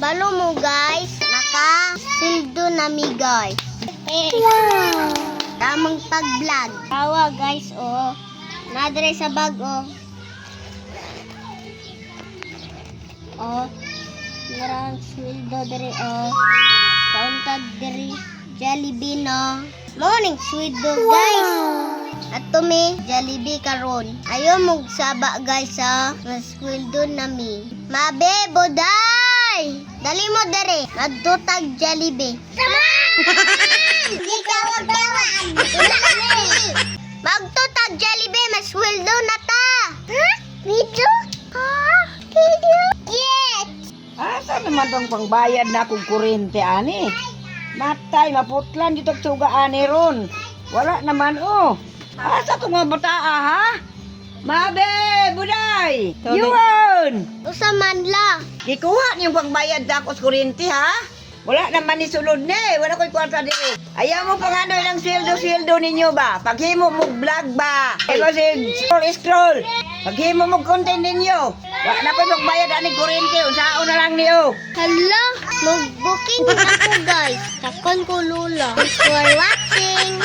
Balo mo guys, naka-sildo na mi guys. Wow! Tamang pag-vlog. Tawa guys, oh. Nadre sa bag, oh. Oh. Marang sildo dere, oh. Kauntag dere. Jollibee, no. Morning, sildo guys. At tumi, Jollibee karon. Ayaw mong saba guys, ha. Naswildo na mi. Mabe, boday! Dali mo dere. Nadutag Jollibee. Sama! Hindi ka wag-tawag. Magtutag Jollibee, maswildo na ta. Ha? Video? Ha? Video? Yes! Asa naman tong pangbayad na kong kuryente, ani? Matay, maputlan dito suga, ani ron. Wala naman, oh. Asa itong mga bataa, ha? Mabe, buday! Yun! Usa man la. Gikuha niyong pangbayad sa ako sa kuryente, ha? Wala naman ni sulod ni, wala ko'y kwarta dito. Ayaw mo pang ano ilang sweldo ninyo ba? Paghimo mo vlog ba? Ito si scroll. Paghimo mo content ninyo. Wala na ko'y pangbayad ani kuryente, usaon na lang niyo. Hala, mag-booking na ko guys. Takon ko lula. Thanks for watching.